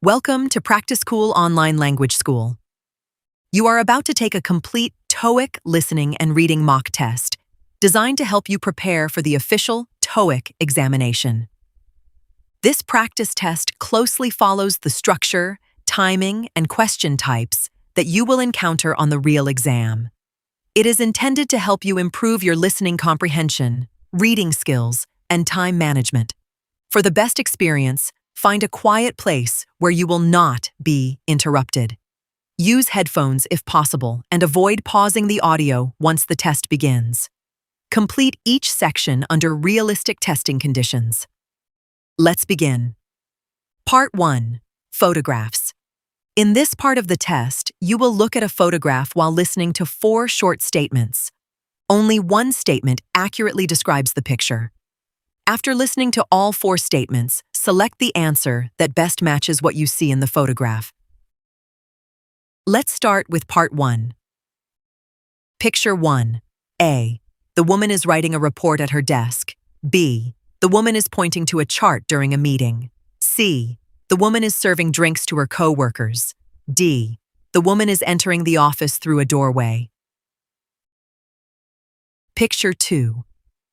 Welcome to Practice School Online Language School. You are about to take a complete Toeic listening and reading mock test designed to help you prepare for the official Toeic examination. This practice test closely follows the structure, timing, and question types that you will encounter on the real exam. It is intended to help you improve your listening comprehension, reading skills, and time management. For the best experience, find a quiet place where you will not be interrupted. Use headphones if possible and avoid pausing the audio once the test begins. Complete each section under realistic testing conditions. Let's begin. Part 1. Photographs. In this part of the test, you will look at a photograph while listening to 4 short statements. Only one statement accurately describes the picture. After listening to all 4 statements, select the answer that best matches what you see in the photograph. Let's start with Part 1. Picture 1. A. The woman is writing a report at her desk. B. The woman is pointing to a chart during a meeting. C. The woman is serving drinks to her co-workers. D. The woman is entering the office through a doorway. Picture 2.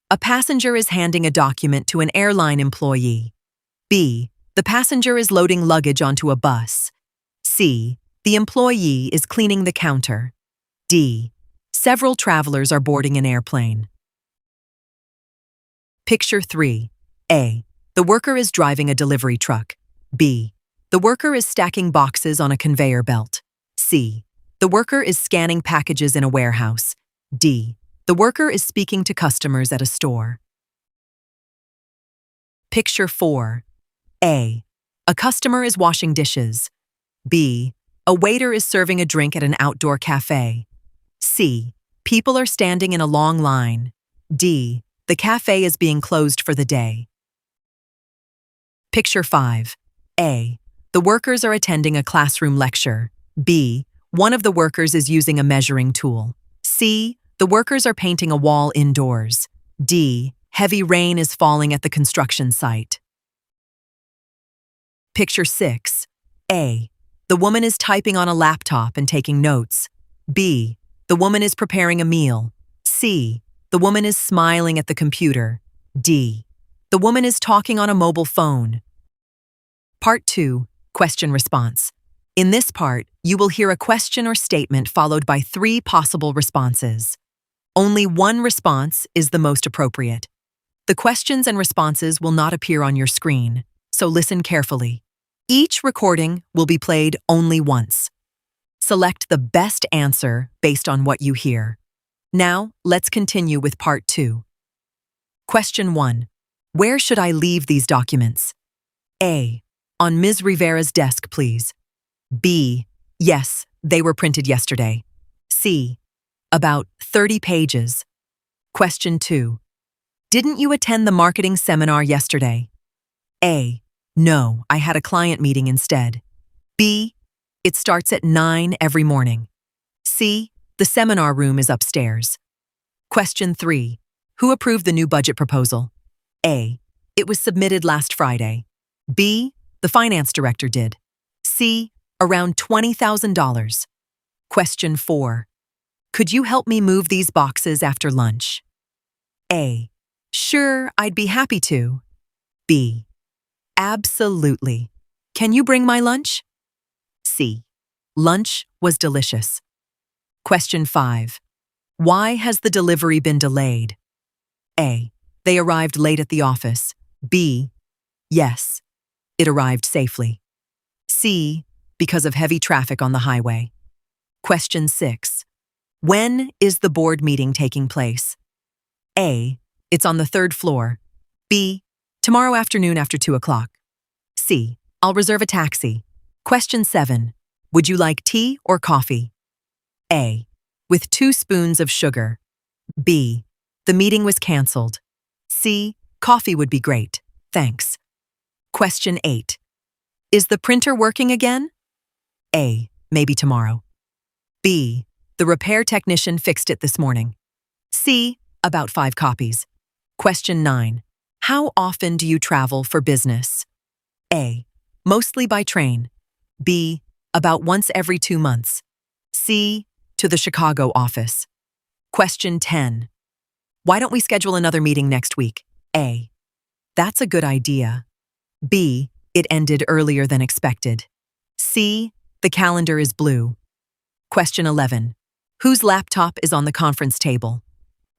A passenger is handing a document to an airline employee. B. The passenger is loading luggage onto a bus. C. The employee is cleaning the counter. D. Several travelers are boarding an airplane. Picture 3. A. The worker is driving a delivery truck. B. The worker is stacking boxes on a conveyor belt. C. The worker is scanning packages in a warehouse. D. The worker is speaking to customers at a store. Picture 4. A. A customer is washing dishes. B. A waiter is serving a drink at an outdoor cafe. C. People are standing in a long line. D. The cafe is being closed for the day. Picture 5. A. The workers are attending a classroom lecture. B. One of the workers is using a measuring tool. C. The workers are painting a wall indoors. D. Heavy rain is falling at the construction site. Picture 6. A. The woman is typing on a laptop and taking notes. B. The woman is preparing a meal. C. The woman is smiling at the computer. D. The woman is talking on a mobile phone. Part 2. Question response. In this part, you will hear a question or statement followed by 3 possible responses. Only one response is the most appropriate. The questions and responses will not appear on your screen, so listen carefully. Each recording will be played only once. Select the best answer based on what you hear. Now, let's continue with Part 2. Question 1. Where should I leave these documents? A. On Ms. Rivera's desk, please. B. Yes, they were printed yesterday. C. About 30 pages. Question 2. Didn't you attend the marketing seminar yesterday? A. No, I had a client meeting instead. B. It starts at 9 every morning. C. The seminar room is upstairs. Question 3. Who approved the new budget proposal? A. It was submitted last Friday. B. The finance director did. C. Around $20,000. Question 4. Could you help me move these boxes after lunch? A. Sure, I'd be happy to. B. Absolutely. Can you bring my lunch? C. Lunch was delicious. Question 5. Why has the delivery been delayed? A. They arrived late at the office. B. Yes, it arrived safely. C. Because of heavy traffic on the highway. Question 6. When is the board meeting taking place? A. It's on the 3rd floor. B. Tomorrow afternoon after 2 o'clock. C. I'll reserve a taxi. Question 7. Would you like tea or coffee? A. With 2 spoons of sugar. B. The meeting was canceled. C. Coffee would be great. Thanks. Question 8. Is the printer working again? A. Maybe tomorrow. B. The repair technician fixed it this morning. C. About 5 copies. Question 9. How often do you travel for business? A. Mostly by train. B. About once every 2 months. C. To the Chicago office. Question 10. Why don't we schedule another meeting next week? A. That's a good idea. B. It ended earlier than expected. C. The calendar is blue. Question 11. Whose laptop is on the conference table?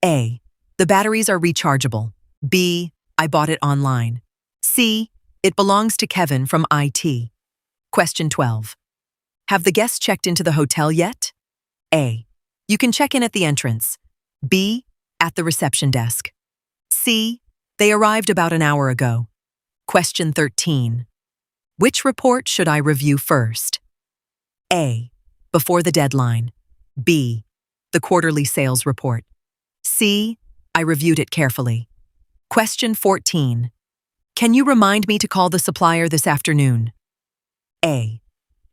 A. The batteries are rechargeable. B. I bought it online. C. It belongs to Kevin from IT. Question 12. Have the guests checked into the hotel yet? A. You can check in at the entrance. B. At the reception desk. C. They arrived about an hour ago. Question 13. Which report should I review first? A. Before the deadline. B. The quarterly sales report. C. I reviewed it carefully. Question 14. Can you remind me to call the supplier this afternoon? A.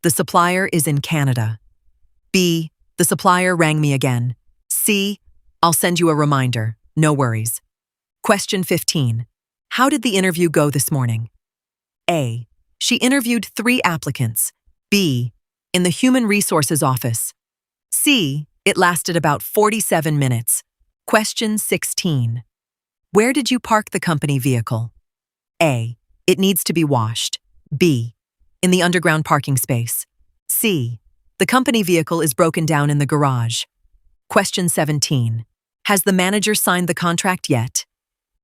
The supplier is in Canada. B. The supplier rang me again. C. I'll send you a reminder. No worries. Question 15. How did the interview go this morning? A. She interviewed 3 applicants. B. In the Human Resources office. C. It lasted about 47 minutes. Question 16. Where did you park the company vehicle? A. It needs to be washed. B. In the underground parking space. C. The company vehicle is broken down in the garage. Question 17. Has the manager signed the contract yet?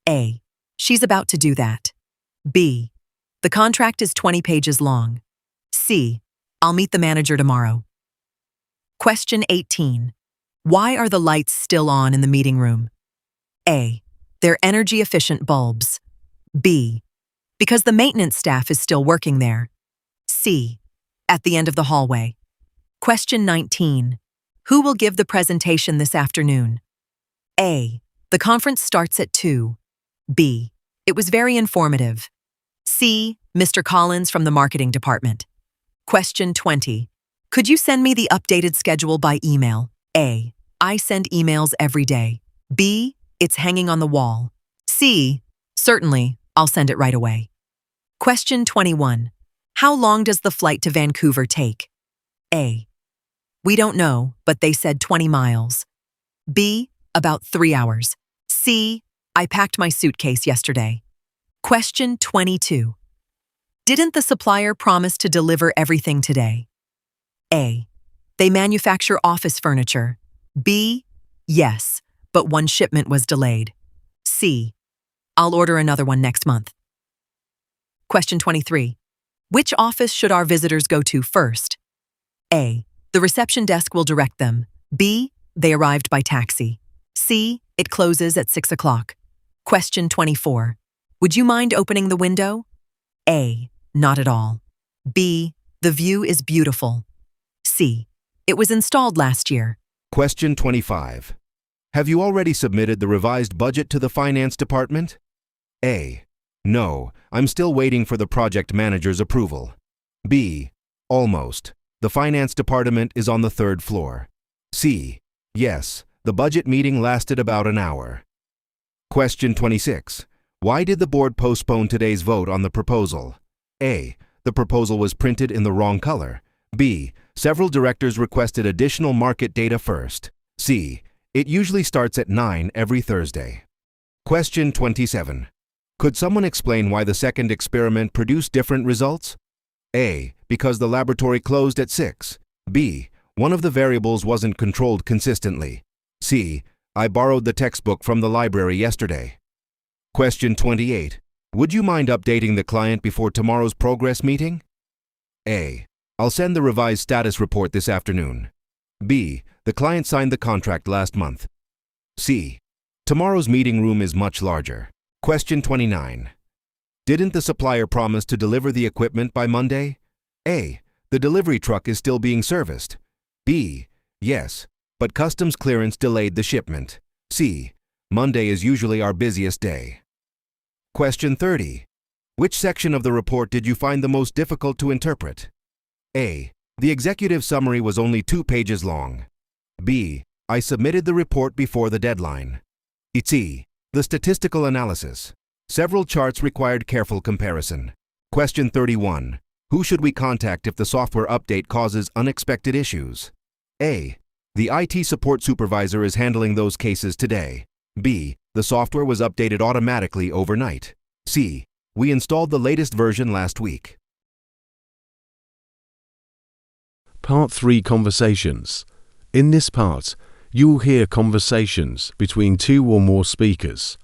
A. She's about to do that. B. The contract is 20 pages long. C. I'll meet the manager tomorrow. Question 18. Why are the lights still on in the meeting room? A. They're energy-efficient bulbs. B. Because the maintenance staff is still working there. C. At the end of the hallway. Question 19. Who will give the presentation this afternoon? A. The conference starts at 2. B. It was very informative. C. Mr. Collins from the marketing department. Question 20. Could you send me the updated schedule by email? A. I send emails every day. B. It's hanging on the wall. C. Certainly, I'll send it right away. Question 21. How long does the flight to Vancouver take? A. We don't know, but they said 20 miles. B. About 3 hours. C. I packed my suitcase yesterday. Question 22. Didn't the supplier promise to deliver everything today? A. They manufacture office furniture. B. Yes, but one shipment was delayed. C. I'll order another one next month. Question 23. Which office should our visitors go to first? A. The reception desk will direct them. B. They arrived by taxi. C. It closes at 6 o'clock. Question 24. Would you mind opening the window? A. Not at all. B. The view is beautiful. C. It was installed last year. Question 25. Have you already submitted the revised budget to the finance department? A. No, I'm still waiting for the project manager's approval. B. Almost. The finance department is on the 3rd floor. C. Yes, the budget meeting lasted about an hour. Question 26. Why did the board postpone today's vote on the proposal? A. The proposal was printed in the wrong color. B. Several directors requested additional market data first. C. It usually starts at 9 every Thursday. Question 27. Could someone explain why the second experiment produced different results? A. Because the laboratory closed at 6. B. One of the variables wasn't controlled consistently. C. I borrowed the textbook from the library yesterday. Question 28. Would you mind updating the client before tomorrow's progress meeting? A. I'll send the revised status report this afternoon. B. The client signed the contract last month. C. Tomorrow's meeting room is much larger. Question 29. Didn't the supplier promise to deliver the equipment by Monday? A. The delivery truck is still being serviced. B. Yes, but customs clearance delayed the shipment. C. Monday is usually our busiest day. Question 30. Which section of the report did you find the most difficult to interpret? A. The executive summary was only 2 pages long. B. I submitted the report before the deadline. C. The statistical analysis. Several charts required careful comparison. Question 31. Who should we contact if the software update causes unexpected issues? A. The IT support supervisor is handling those cases today. B. The software was updated automatically overnight. C. We installed the latest version last week. Part 3 Conversations. In this part, you will hear conversations between 2 or more speakers.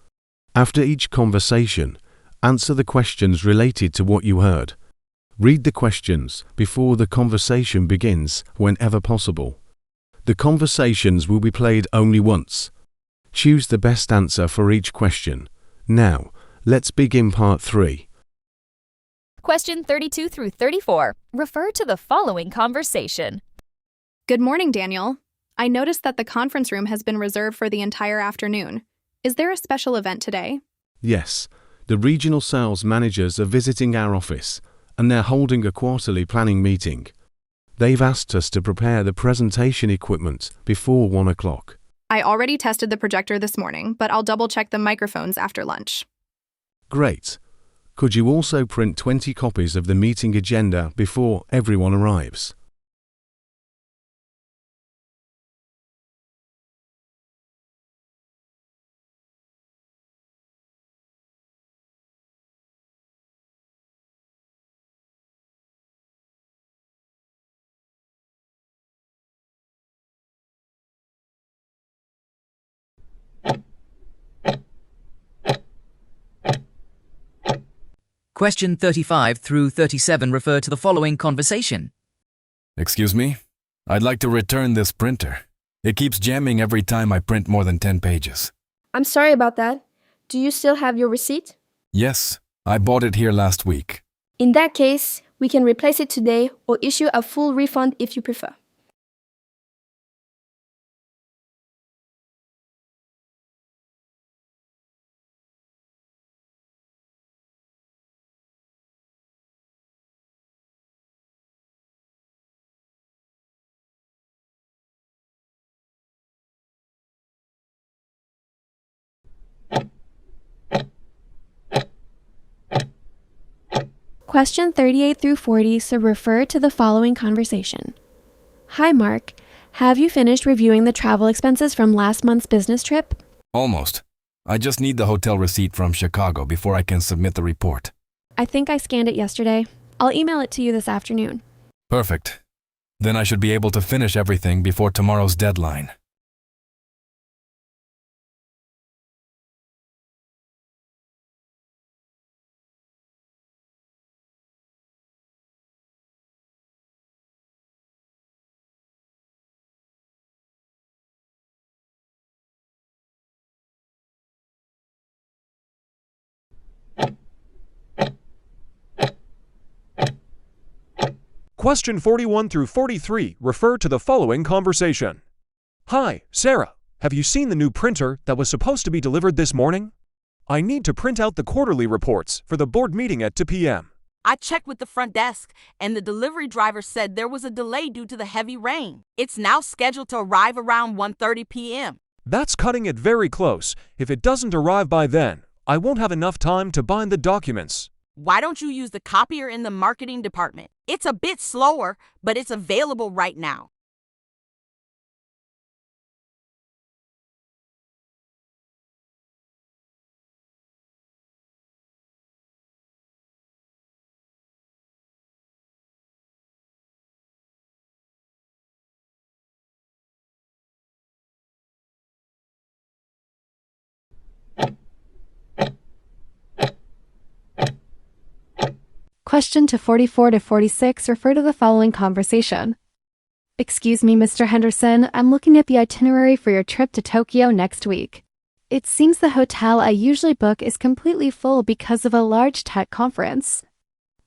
After each conversation, answer the questions related to what you heard. Read the questions before the conversation begins whenever possible. The conversations will be played only once. Choose the best answer for each question. Now, let's begin Part 3. Question 32 through 34. Refer to the following conversation. Good morning, Daniel. I noticed that the conference room has been reserved for the entire afternoon. Is there a special event today? Yes, the regional sales managers are visiting our office, and they're holding a quarterly planning meeting. They've asked us to prepare the presentation equipment before 1 o'clock. I already tested the projector this morning, but I'll double-check the microphones after lunch. Great. Could you also print 20 copies of the meeting agenda before everyone arrives? Question 35 through 37 refer to the following conversation. Excuse me? I'd like to return this printer. It keeps jamming every time I print more than 10 pages. I'm sorry about that. Do you still have your receipt? Yes, I bought it here last week. In that case, we can replace it today or issue a full refund if you prefer. Question 38 through 40 so refer to the following conversation. Hi, Mark. Have you finished reviewing the travel expenses from last month's business trip? Almost. I just need the hotel receipt from Chicago before I can submit the report. I think I scanned it yesterday. I'll email it to you this afternoon. Perfect. Then I should be able to finish everything before tomorrow's deadline. Question 41 through 43 refer to the following conversation. Hi, Sarah. Have you seen the new printer that was supposed to be delivered this morning? I need to print out the quarterly reports for the board meeting at 2 p.m. I checked with the front desk, and the delivery driver said there was a delay due to the heavy rain. It's now scheduled to arrive around 1:30 p.m. That's cutting it very close. If it doesn't arrive by then, I won't have enough time to bind the documents. Why don't you use the copier in the marketing department? It's a bit slower, but it's available right now. Question to 44 to 46 refer to the following conversation. Excuse me, Mr. Henderson, I'm looking at the itinerary for your trip to Tokyo next week. It seems the hotel I usually book is completely full because of a large tech conference.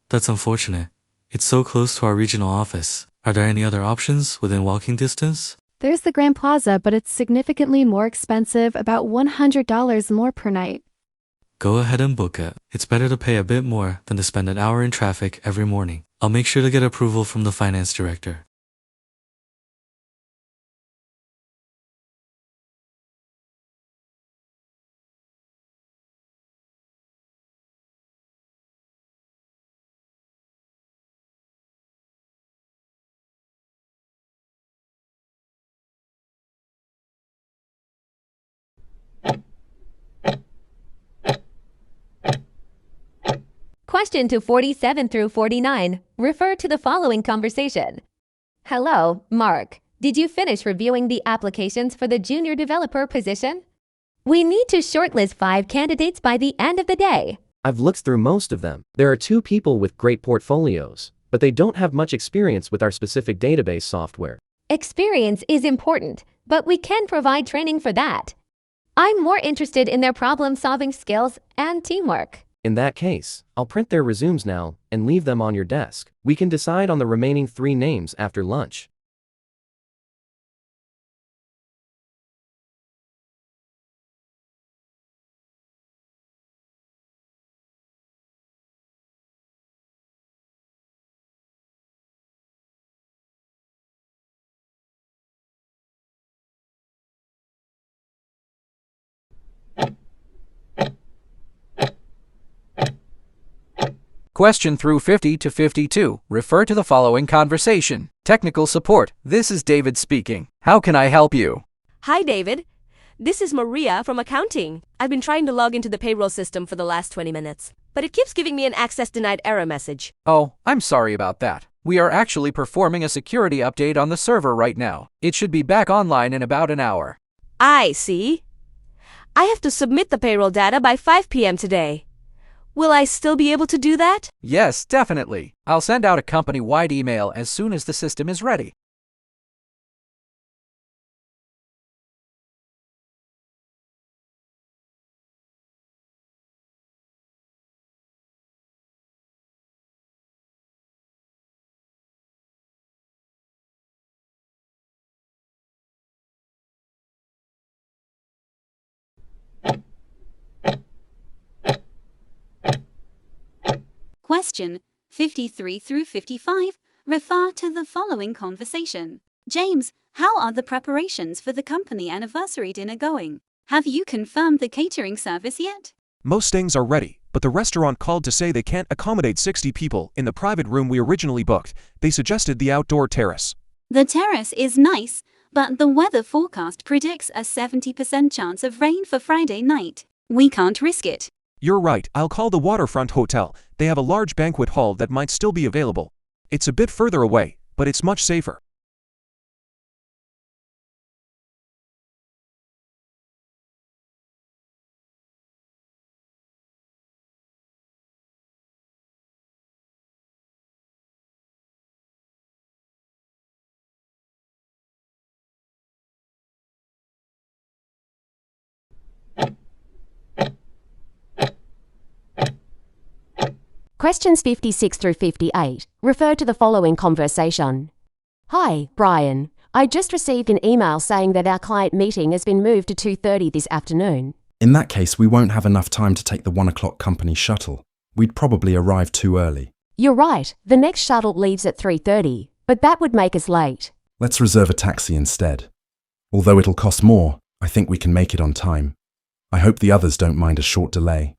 That's unfortunate. It's so close to our regional office. Are there any other options within walking distance? There's the Grand Plaza, but it's significantly more expensive, about $100 more per night. Go ahead and book it. It's better to pay a bit more than to spend an hour in traffic every morning. I'll make sure to get approval from the finance director. Question to 47 through 49. Refer to the following conversation. Hello, Mark. Did you finish reviewing the applications for the junior developer position? We need to shortlist 5 candidates by the end of the day. I've looked through most of them. There are 2 people with great portfolios, but they don't have much experience with our specific database software. Experience is important, but we can provide training for that. I'm more interested in their problem-solving skills and teamwork. In that case, I'll print their resumes now and leave them on your desk. We can decide on the remaining 3 names after lunch. Question through 50 to 52. Refer to the following conversation. Technical support. This is David speaking. How can I help you? Hi, David. This is Maria from accounting. I've been trying to log into the payroll system for the last 20 minutes, but it keeps giving me an access denied error message. Oh, I'm sorry about that. We are actually performing a security update on the server right now. It should be back online in about an hour. I see. I have to submit the payroll data by 5 p.m. today. Will I still be able to do that? Yes, definitely. I'll send out a company-wide email as soon as the system is ready. Question 53 through 55 refer to the following conversation. James, how are the preparations for the company anniversary dinner going? Have you confirmed the catering service yet? Most things are ready, but the restaurant called to say they can't accommodate 60 people in the private room we originally booked. They suggested the outdoor terrace. The terrace is nice, but the weather forecast predicts a 70% chance of rain for Friday night. We can't risk it. You're right, I'll call the Waterfront Hotel. They have a large banquet hall that might still be available. It's a bit further away, but it's much safer. Questions 56 through 58 refer to the following conversation. Hi, Brian. I just received an email saying that our client meeting has been moved to 2:30 this afternoon. In that case, we won't have enough time to take the 1 o'clock company shuttle. We'd probably arrive too early. You're right. The next shuttle leaves at 3:30, but that would make us late. Let's reserve a taxi instead. Although it'll cost more, I think we can make it on time. I hope the others don't mind a short delay.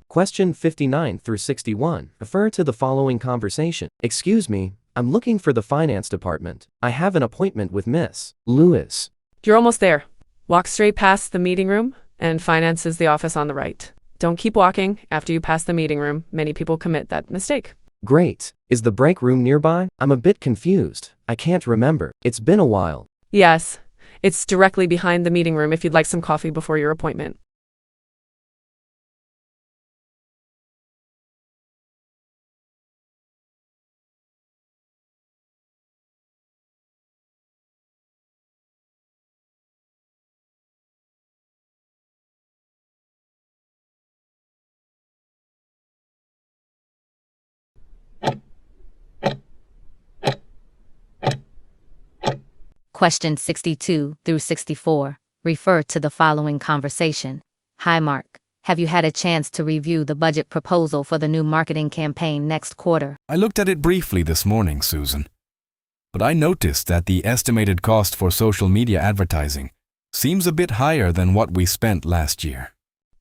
Question 59 through 61 refer to the following conversation. Excuse me, I'm looking for the finance department. I have an appointment with Miss Lewis. You're almost there. Walk straight past the meeting room, and finance is the office on the right. Don't keep walking. After you pass the meeting room, many people commit that mistake. Great. Is the break room nearby? I'm a bit confused. I can't remember. It's been a while. Yes, it's directly behind the meeting room if you'd like some coffee before your appointment. Question 62 through 64 refer to the following conversation. Hi, Mark. Have you had a chance to review the budget proposal for the new marketing campaign next quarter? I looked at it briefly this morning, Susan. But I noticed that the estimated cost for social media advertising seems a bit higher than what we spent last year.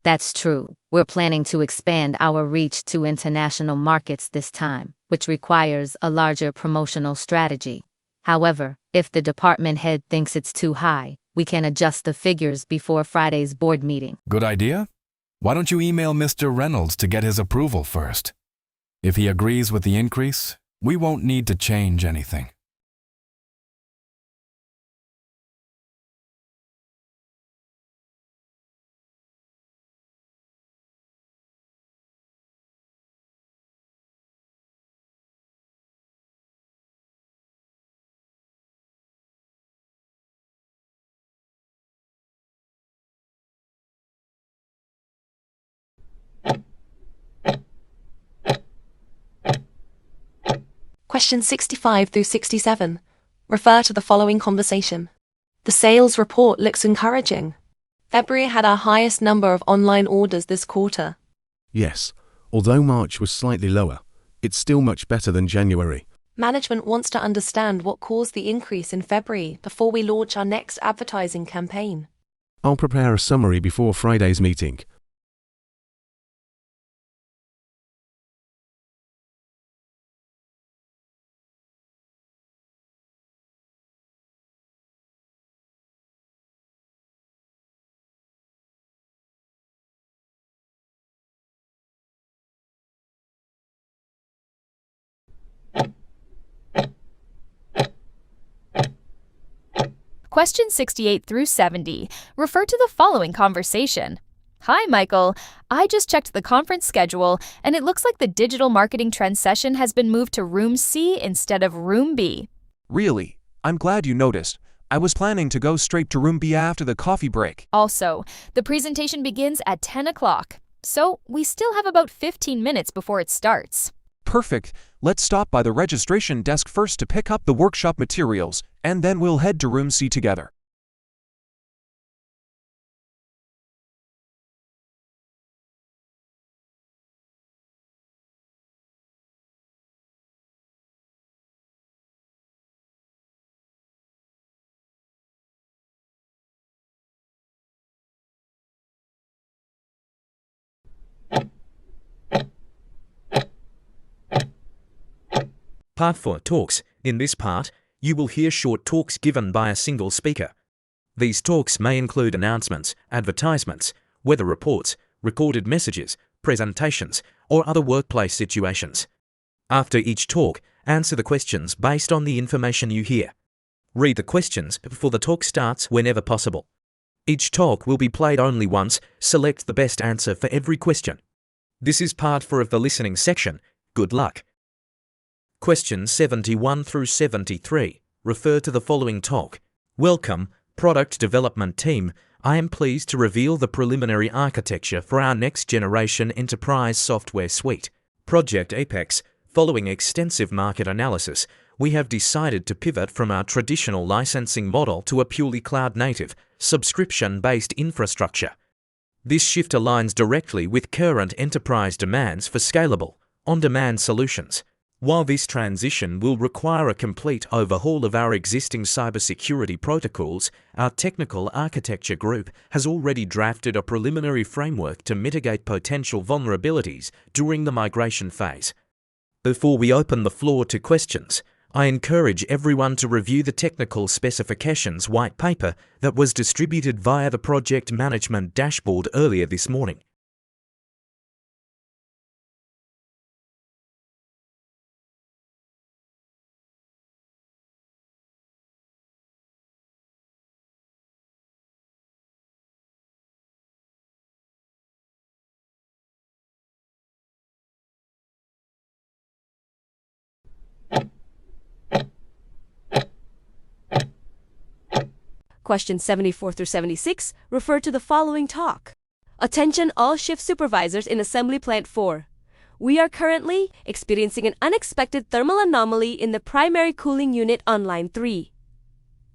That's true. We're planning to expand our reach to international markets this time, which requires a larger promotional strategy. However, if the department head thinks it's too high, we can adjust the figures before Friday's board meeting. Good idea? Why don't you email Mr. Reynolds to get his approval first? If he agrees with the increase, we won't need to change anything. Questions 65 through 67. Refer to the following conversation. The sales report looks encouraging. February had our highest number of online orders this quarter. Yes, although March was slightly lower, it's still much better than January. Management wants to understand what caused the increase in February before we launch our next advertising campaign. I'll prepare a summary before Friday's meeting. Question 68 through 70. Refer to the following conversation. Hi, Michael. I just checked the conference schedule, and it looks like the digital marketing trend session has been moved to Room C instead of Room B. Really? I'm glad you noticed. I was planning to go straight to Room B after the coffee break. Also, the presentation begins at 10 o'clock, so we still have about 15 minutes before it starts. Perfect. Let's stop by the registration desk first to pick up the workshop materials, and then we'll head to Room C together. Part 4 Talks. In this part, you will hear short talks given by a single speaker. These talks may include announcements, advertisements, weather reports, recorded messages, presentations, or other workplace situations. After each talk, answer the questions based on the information you hear. Read the questions before the talk starts whenever possible. Each talk will be played only once. Select the best answer for every question. This is part 4 of the listening section. Good luck. Questions 71 through 73. Refer to the following talk. Welcome, Product Development Team. I am pleased to reveal the preliminary architecture for our next-generation enterprise software suite, Project Apex. Following extensive market analysis, we have decided to pivot from our traditional licensing model to a purely cloud-native, subscription-based infrastructure. This shift aligns directly with current enterprise demands for scalable, on-demand solutions. While this transition will require a complete overhaul of our existing cybersecurity protocols, our technical architecture group has already drafted a preliminary framework to mitigate potential vulnerabilities during the migration phase. Before we open the floor to questions, I encourage everyone to review the technical specifications white paper that was distributed via the project management dashboard earlier this morning. Questions 74 through 76 refer to the following talk. Attention all shift supervisors in Assembly Plant 4. We are currently experiencing an unexpected thermal anomaly in the primary cooling unit on line 3.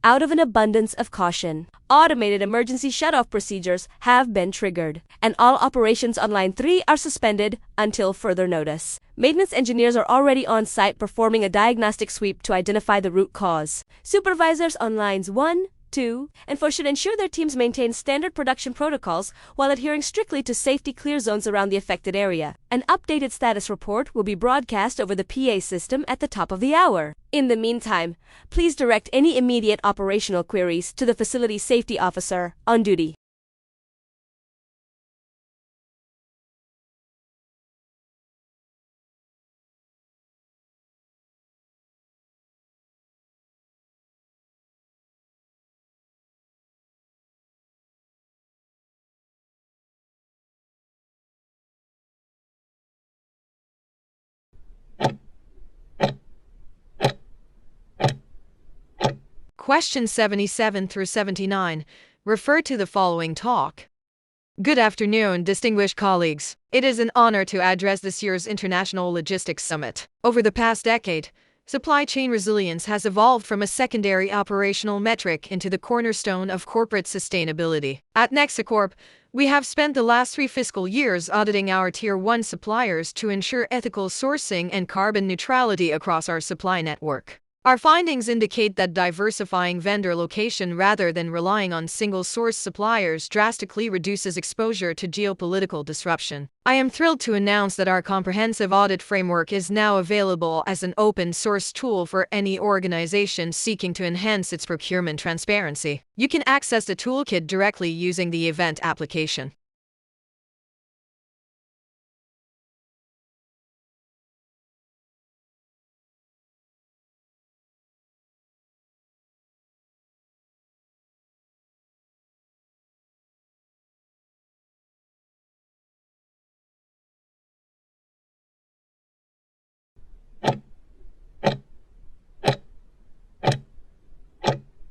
Out of an abundance of caution, automated emergency shutoff procedures have been triggered, and all operations on Line 3 are suspended until further notice. Maintenance engineers are already on site performing a diagnostic sweep to identify the root cause. Supervisors on Lines 1, 2, and 4 should ensure their teams maintain standard production protocols while adhering strictly to safety clear zones around the affected area. An updated status report will be broadcast over the PA system at the top of the hour. In the meantime, please direct any immediate operational queries to the facility safety officer on duty. Questions 77 through 79 refer to the following talk. Good afternoon, distinguished colleagues. It is an honor to address this year's International Logistics Summit. Over the past decade, supply chain resilience has evolved from a secondary operational metric into the cornerstone of corporate sustainability. At Nexicorp, we have spent the last 3 fiscal years auditing our Tier 1 suppliers to ensure ethical sourcing and carbon neutrality across our supply network. Our findings indicate that diversifying vendor location rather than relying on single-source suppliers drastically reduces exposure to geopolitical disruption. I am thrilled to announce that our comprehensive audit framework is now available as an open-source tool for any organization seeking to enhance its procurement transparency. You can access the toolkit directly using the event application.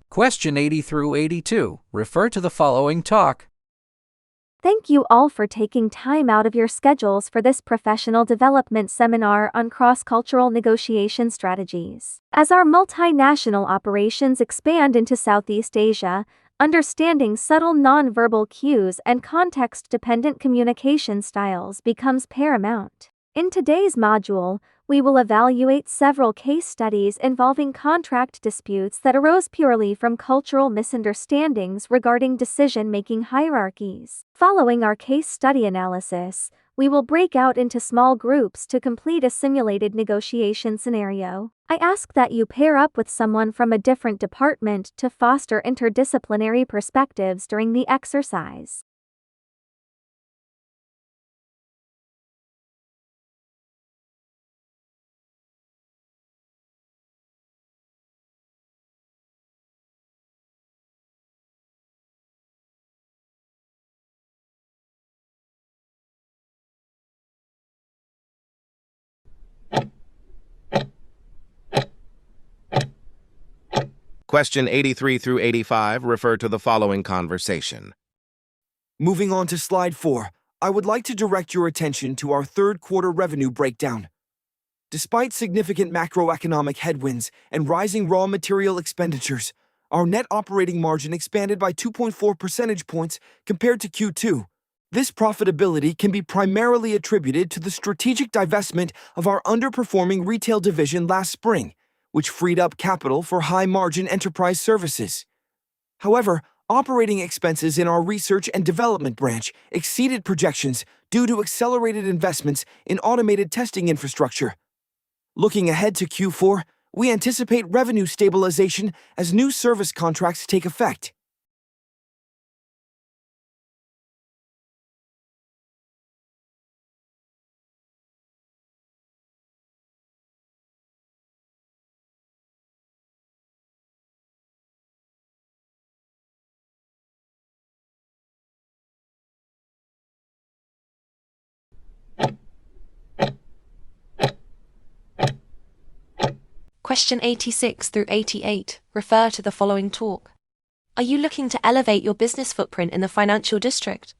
Question 80 through 82 refer to the following talk. Thank you all for taking time out of your schedules for this professional development seminar on cross-cultural negotiation strategies. As our multinational operations expand into Southeast Asia, understanding subtle nonverbal cues and context-dependent communication styles becomes paramount. In today's module, we will evaluate several case studies involving contract disputes that arose purely from cultural misunderstandings regarding decision-making hierarchies. Following our case study analysis, we will break out into small groups to complete a simulated negotiation scenario. I ask that you pair up with someone from a different department to foster interdisciplinary perspectives during the exercise. Question 83 through 85 refer to the following conversation. Moving on to slide 4, I would like to direct your attention to our third quarter revenue breakdown. Despite significant macroeconomic headwinds and rising raw material expenditures, our net operating margin expanded by 2.4 percentage points compared to Q2. This profitability can be primarily attributed to the strategic divestment of our underperforming retail division last spring, which freed up capital for high-margin enterprise services. However, operating expenses in our research and development branch exceeded projections due to accelerated investments in automated testing infrastructure. Looking ahead to Q4, we anticipate revenue stabilization as new service contracts take effect. Question 86 through 88 refer to the following talk. Are you looking to elevate your business footprint in the financial district?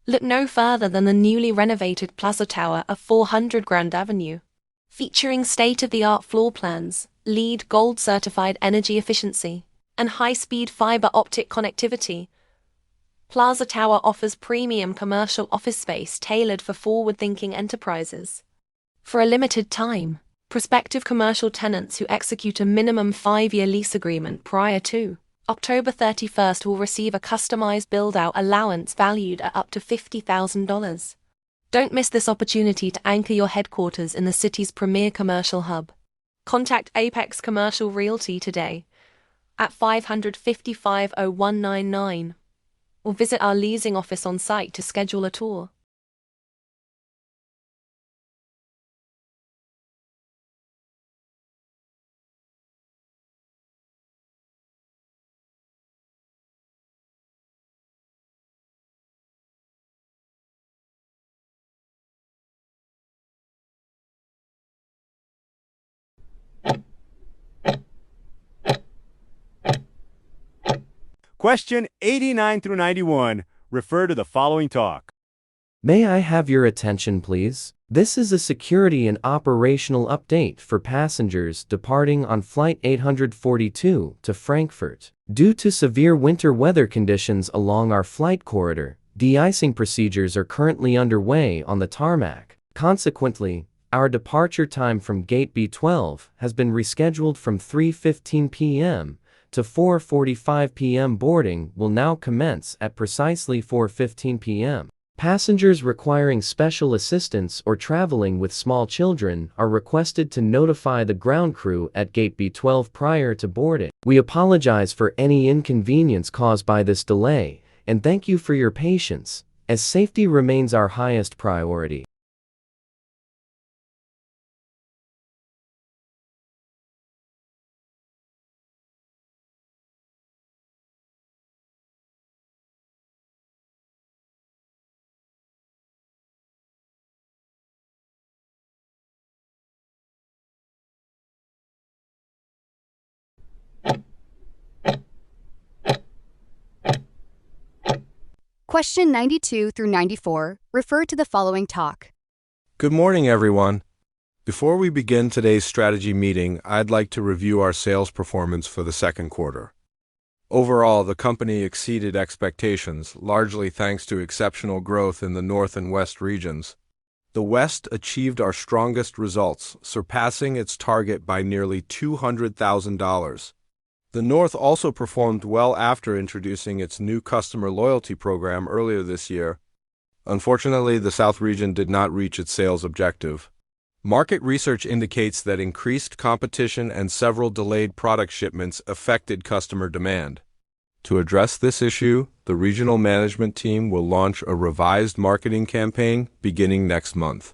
Look no further than the newly renovated Plaza Tower of 400 Grand Avenue. Featuring state-of-the-art floor plans, LEED Gold certified energy efficiency, and high-speed fiber optic connectivity. Plaza Tower offers premium commercial office space tailored for forward-thinking enterprises. For a limited time, prospective commercial tenants who execute a minimum 5-year lease agreement prior to October 31st will receive a customized build-out allowance valued at up to $50,000. Don't miss this opportunity to anchor your headquarters in the city's premier commercial hub. Contact Apex Commercial Realty today at 555-0199 or visit our leasing office on site to schedule a tour. Question 89 through 91. Refer to the following talk. May I have your attention, please? This is a security and operational update for passengers departing on Flight 842 to Frankfurt. Due to severe winter weather conditions along our flight corridor, de-icing procedures are currently underway on the tarmac. Consequently, our departure time from Gate B12 has been rescheduled from 3:15 p.m. to 4:45 p.m. Boarding will now commence at precisely 4:15 p.m. Passengers requiring special assistance or traveling with small children are requested to notify the ground crew at Gate B12 prior to boarding. We apologize for any inconvenience caused by this delay, and thank you for your patience, as safety remains our highest priority. Question 92 through 94 refer to the following talk. Good morning, everyone. Before we begin today's strategy meeting, I'd like to review our sales performance for the second quarter. Overall, the company exceeded expectations, largely thanks to exceptional growth in the North and West regions. The West achieved our strongest results, surpassing its target by nearly $200,000. The North also performed well after introducing its new customer loyalty program earlier this year. Unfortunately, the South region did not reach its sales objective. Market research indicates that increased competition and several delayed product shipments affected customer demand. To address this issue, the regional management team will launch a revised marketing campaign beginning next month.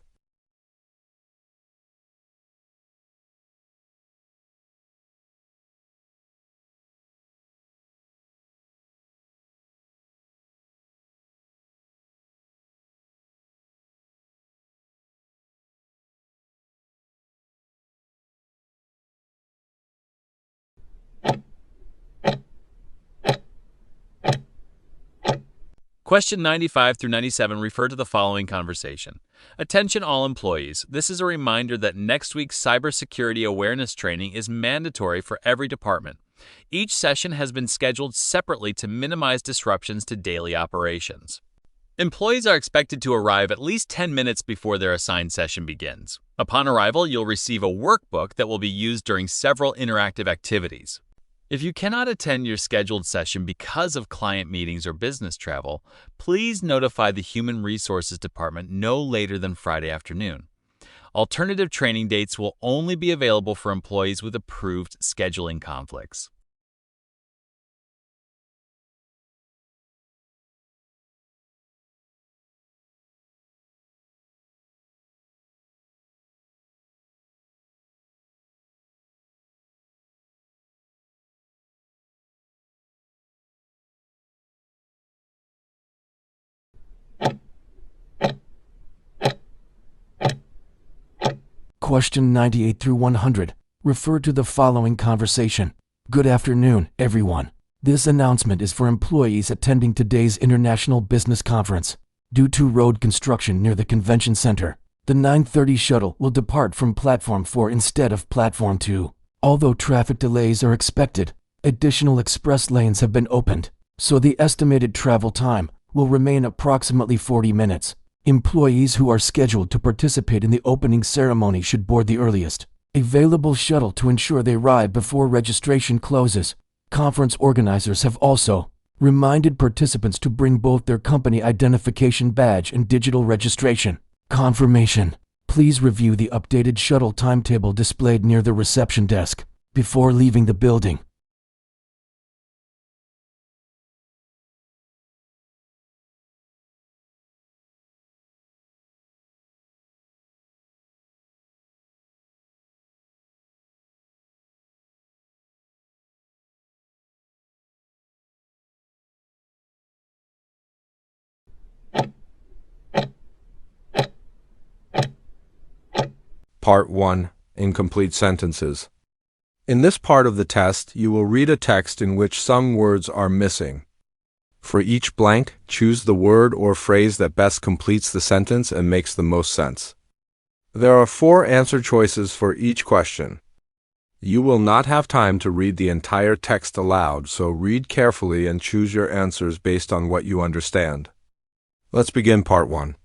Question 95 through 97 refer to the following conversation. Attention all employees, this is a reminder that next week's cybersecurity awareness training is mandatory for every department. Each session has been scheduled separately to minimize disruptions to daily operations. Employees are expected to arrive at least 10 minutes before their assigned session begins. Upon arrival, you'll receive a workbook that will be used during several interactive activities. If you cannot attend your scheduled session because of client meetings or business travel, please notify the Human Resources Department no later than Friday afternoon. Alternative training dates will only be available for employees with approved scheduling conflicts. Question 98 through 100 refer to the following conversation. Good afternoon, everyone. This announcement is for employees attending today's International Business Conference. Due to road construction near the convention center, the 9:30 shuttle will depart from Platform 4 instead of Platform 2. Although traffic delays are expected, Additional express lanes have been opened, so the estimated travel time will remain approximately 40 minutes. Employees who are scheduled to participate in the opening ceremony should board the earliest available shuttle to ensure they arrive before registration closes. Conference organizers have also reminded participants to bring both their company identification badge and digital registration confirmation. Please review the updated shuttle timetable displayed near the reception desk before leaving the building. Part 1. Incomplete sentences. In this part of the test, you will read a text in which some words are missing. For each blank, choose the word or phrase that best completes the sentence and makes the most sense. There are 4 answer choices for each question. You will not have time to read the entire text aloud, so read carefully and choose your answers based on what you understand. Let's begin Part 1.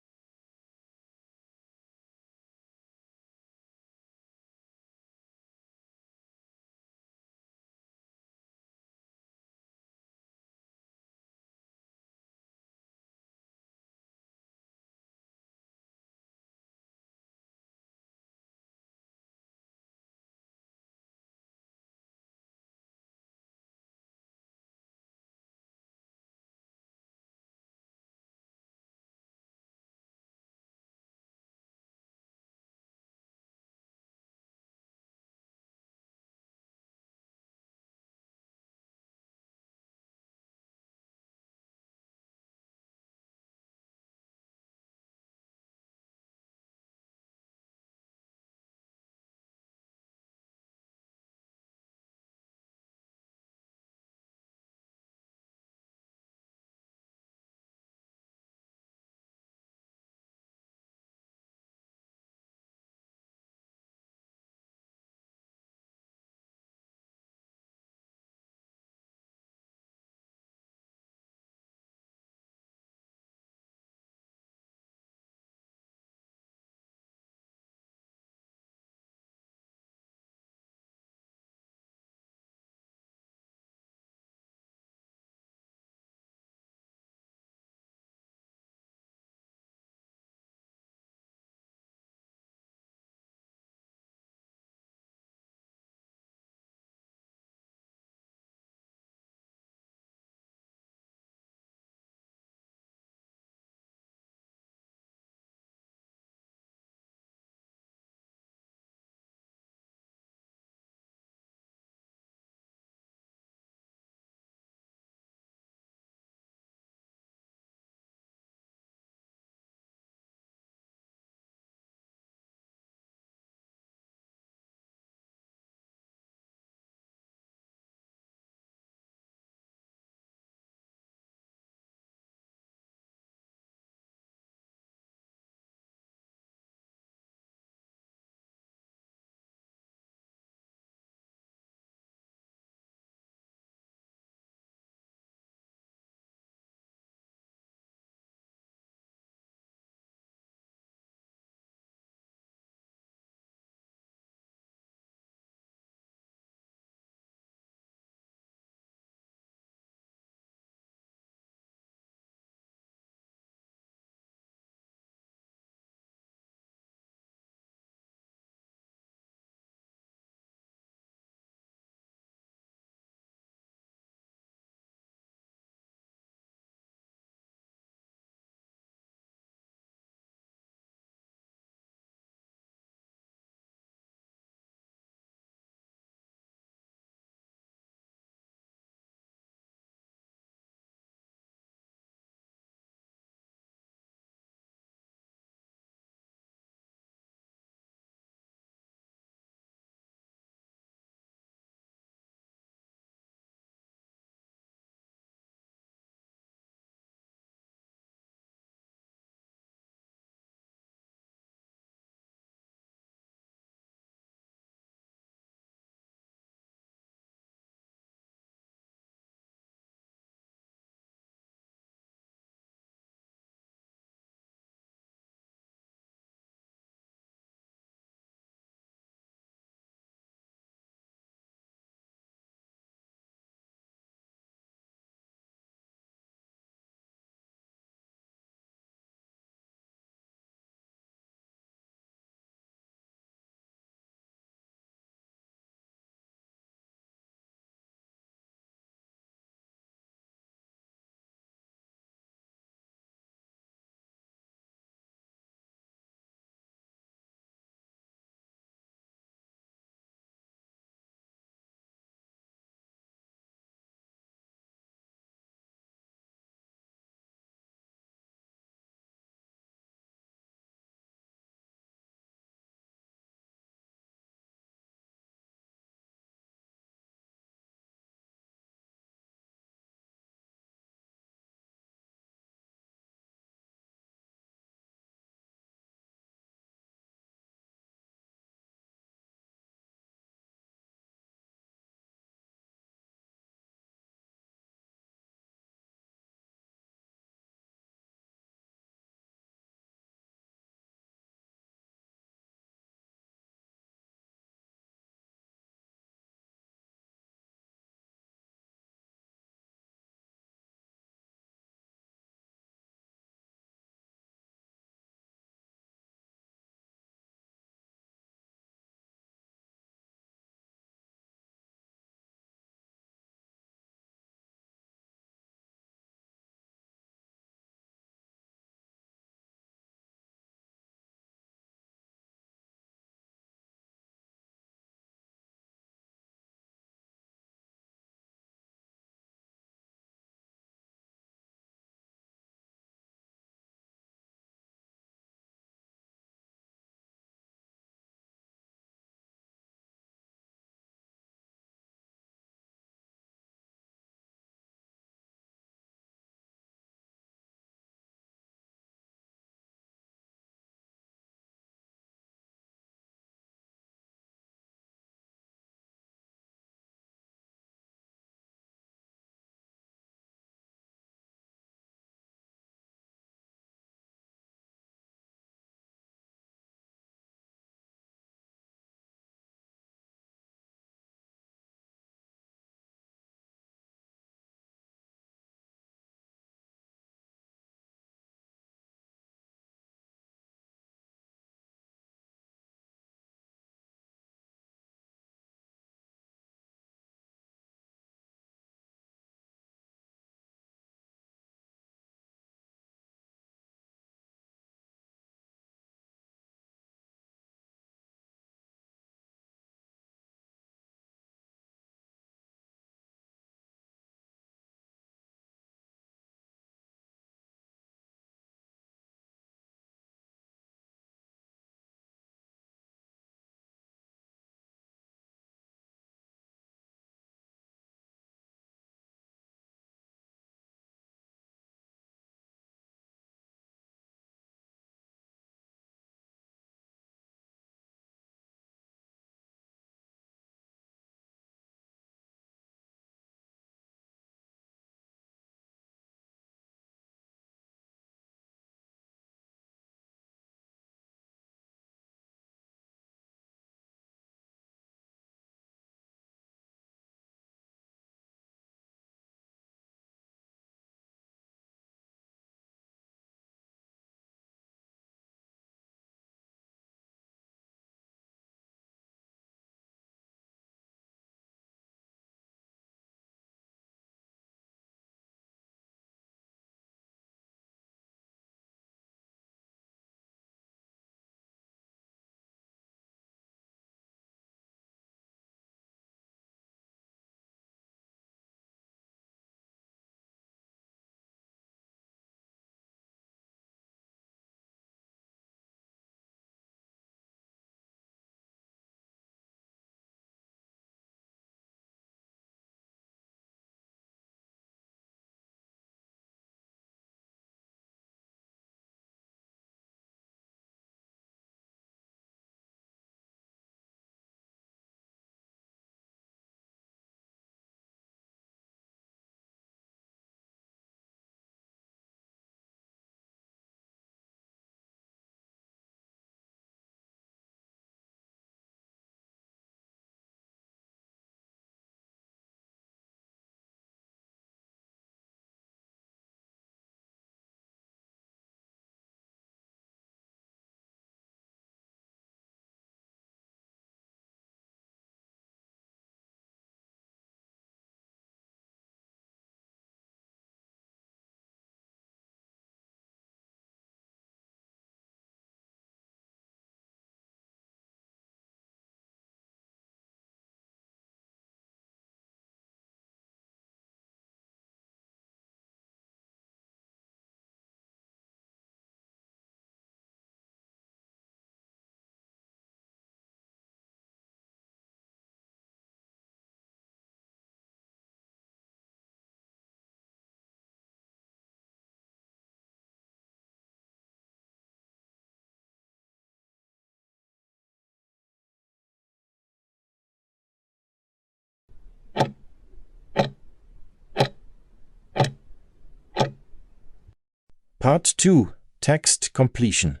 Part 2. Text completion.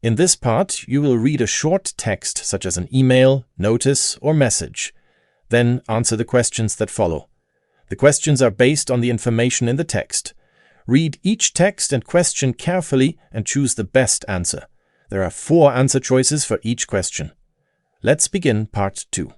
In this part, you will read a short text such as an email, notice, or message. Then answer the questions that follow. The questions are based on the information in the text. Read each text and question carefully and choose the best answer. There are 4 answer choices for each question. Let's begin Part 2.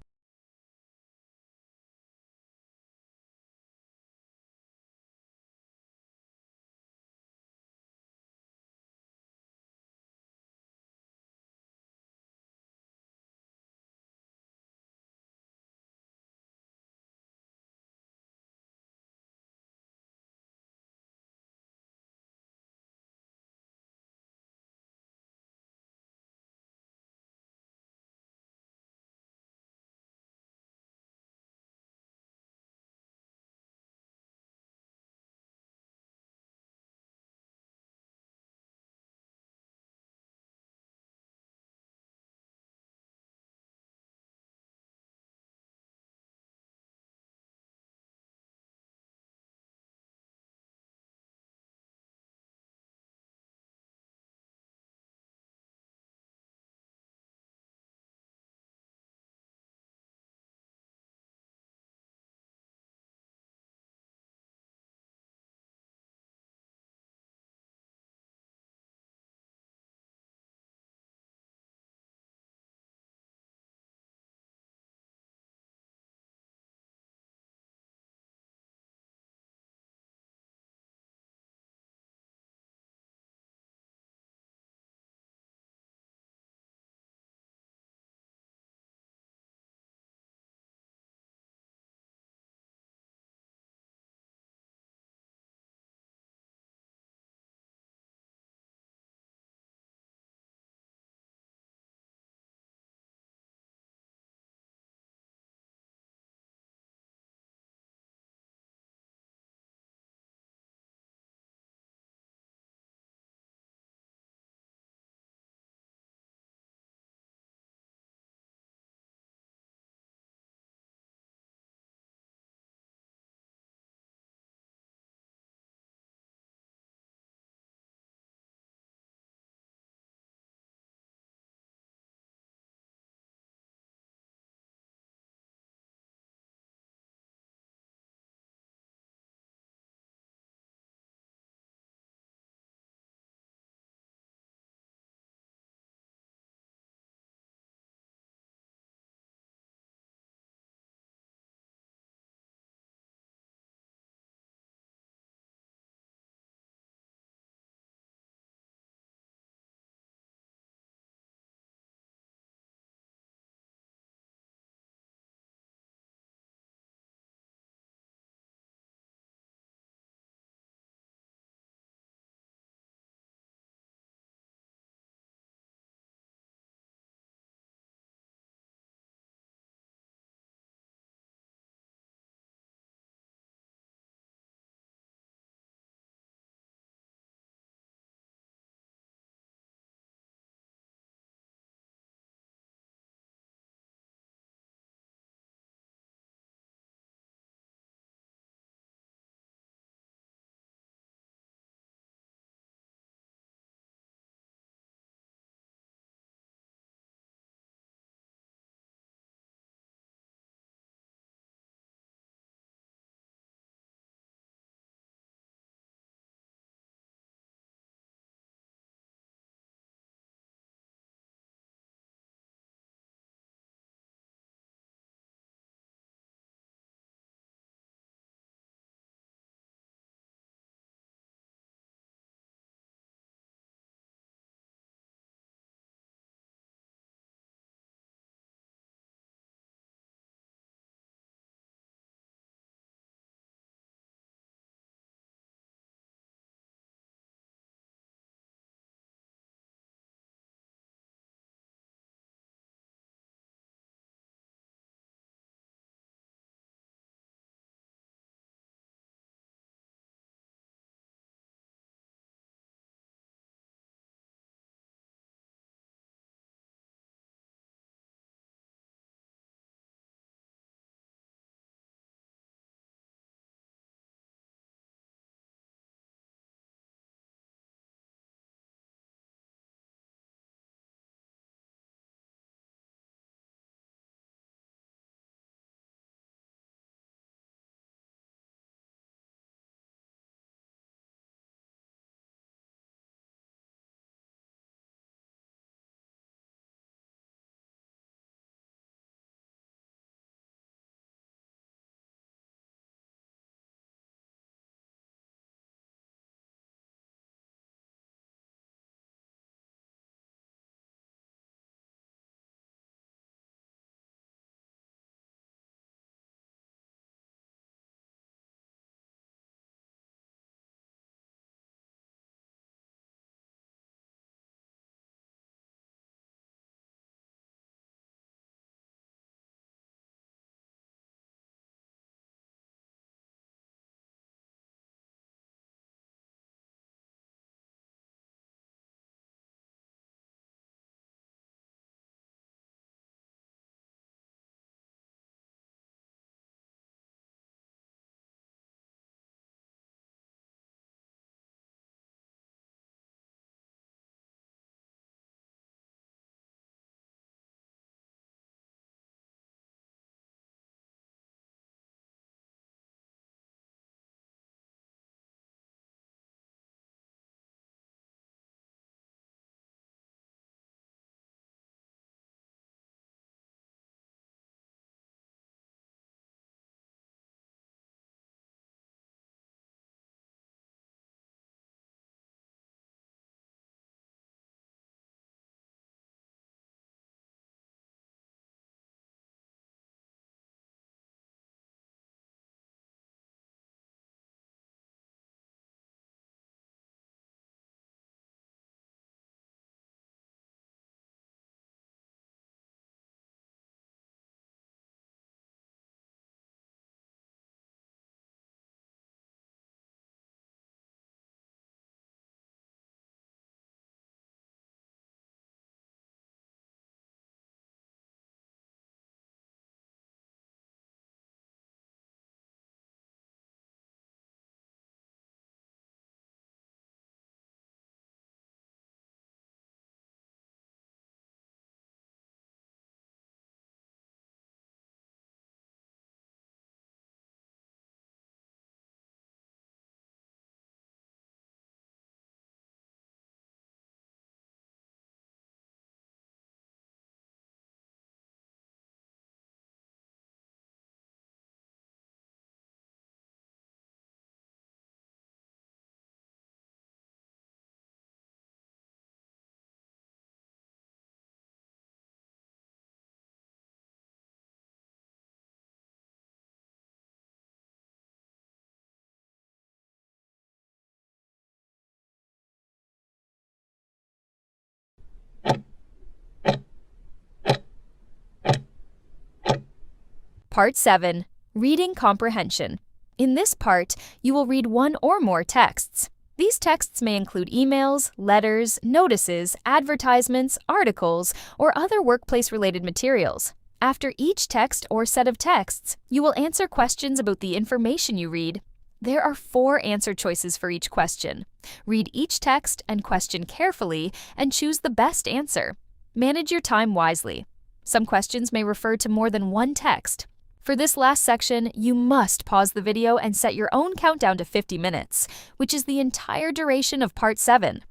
Part 7. Reading Comprehension. In this part, you will read one or more texts. These texts may include emails, letters, notices, advertisements, articles, or other workplace-related materials. After each text or set of texts, you will answer questions about the information you read. There are 4 answer choices for each question. Read each text and question carefully and choose the best answer. Manage your time wisely. Some questions may refer to more than one text. For this last section, you must pause the video and set your own countdown to 50 minutes, which is the entire duration of Part 7.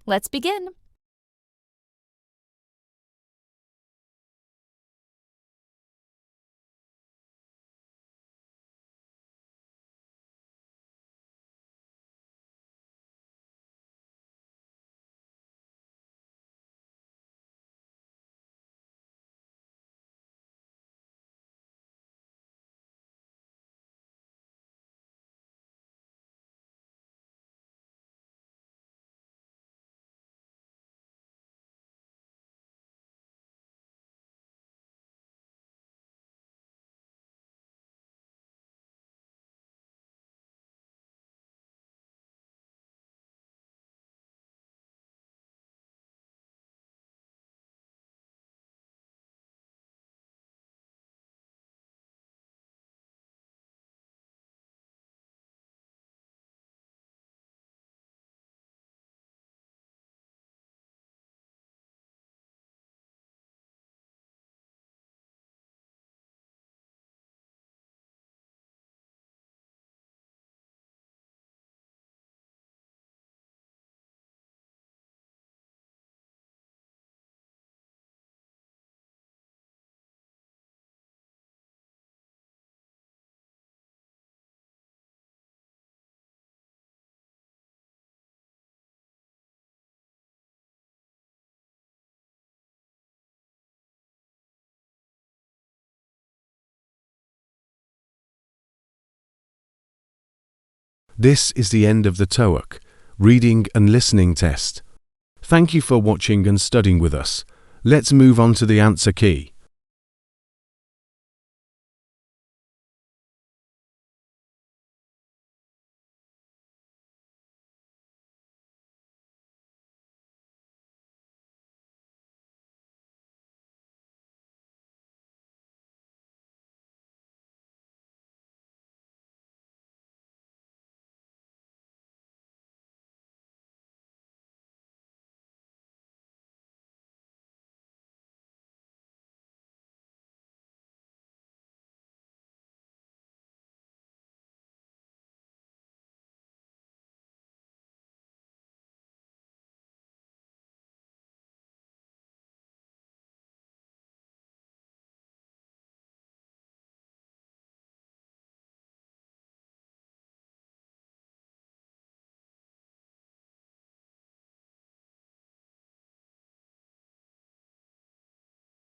Let's begin. This is the end of the Toeic reading and listening test. Thank you for watching and studying with us. Let's move on to the answer key.